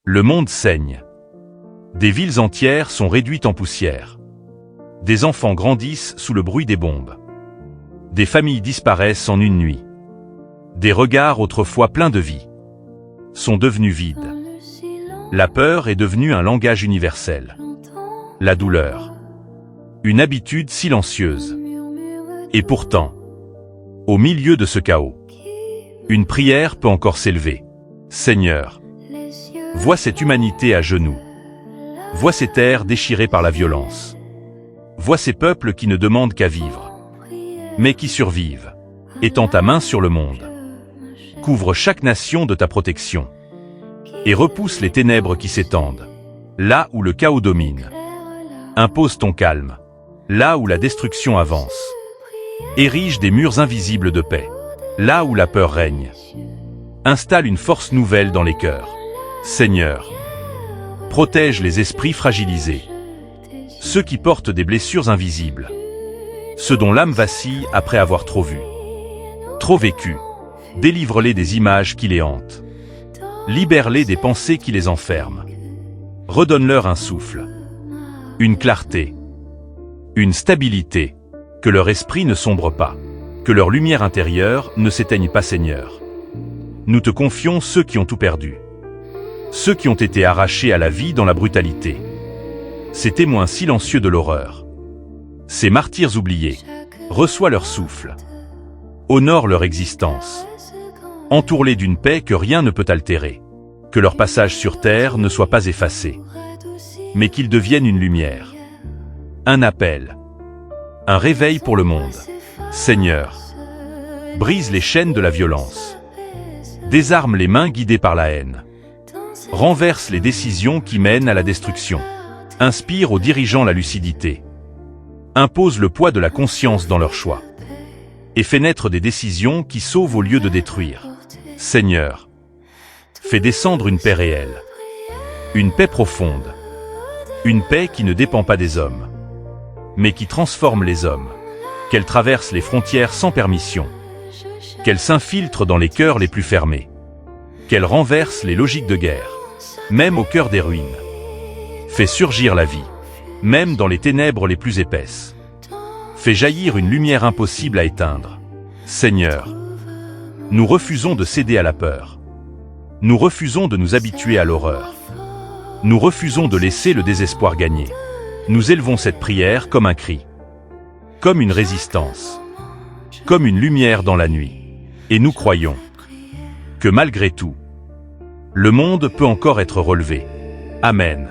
Le monde saigne. Des villes entières sont réduites en poussière. Des enfants grandissent sous le bruit des bombes. Des familles disparaissent en une nuit. Des regards autrefois pleins de vie sont devenus vides. La peur est devenue un langage universel. La douleur, une habitude silencieuse. Et pourtant, au milieu de ce chaos, une prière peut encore s'élever. Seigneur, vois cette humanité à genoux. Vois ces terres déchirées par la violence. Vois ces peuples qui ne demandent qu'à vivre, mais qui survivent. Étends ta main sur le monde. Couvre chaque nation de ta protection. Et repousse les ténèbres qui s'étendent. Là où le chaos domine. Impose ton calme. Là où la destruction avance. Érige des murs invisibles de paix. Là où la peur règne. Installe une force nouvelle dans les cœurs. Seigneur, protège les esprits fragilisés. Ceux qui portent des blessures invisibles. Ceux dont l'âme vacille après avoir trop vu. Trop vécu. Délivre-les des images qui les hantent. Libère-les des pensées qui les enferment. Redonne-leur un souffle. Une clarté. Une stabilité. Que leur esprit ne sombre pas. Que leur lumière intérieure ne s'éteigne pas, Seigneur. Nous te confions ceux qui ont tout perdu. Ceux qui ont été arrachés à la vie dans la brutalité. Ces témoins silencieux de l'horreur. Ces martyrs oubliés. Reçois leur souffle. Honore leur existence. Entoure-les d'une paix que rien ne peut altérer. Que leur passage sur terre ne soit pas effacé. Mais qu'ils deviennent une lumière. Un appel. Un réveil pour le monde. Seigneur, brise les chaînes de la violence. Désarme les mains guidées par la haine. Renverse les décisions qui mènent à la destruction. Inspire aux dirigeants la lucidité. Impose le poids de la conscience dans leurs choix. Et fais naître des décisions qui sauvent au lieu de détruire. Seigneur, fais descendre une paix réelle. Une paix profonde. Une paix qui ne dépend pas des hommes, mais qui transforme les hommes. Qu'elle traverse les frontières sans permission. Qu'elle s'infiltre dans les cœurs les plus fermés. Qu'elle renverse les logiques de guerre, même au cœur des ruines. Fais surgir la vie, même dans les ténèbres les plus épaisses. Fais jaillir une lumière impossible à éteindre. Seigneur, nous refusons de céder à la peur. Nous refusons de nous habituer à l'horreur. Nous refusons de laisser le désespoir gagner. Nous élevons cette prière comme un cri, comme une résistance, comme une lumière dans la nuit. Et nous croyons que malgré tout, le monde peut encore être relevé. Amen.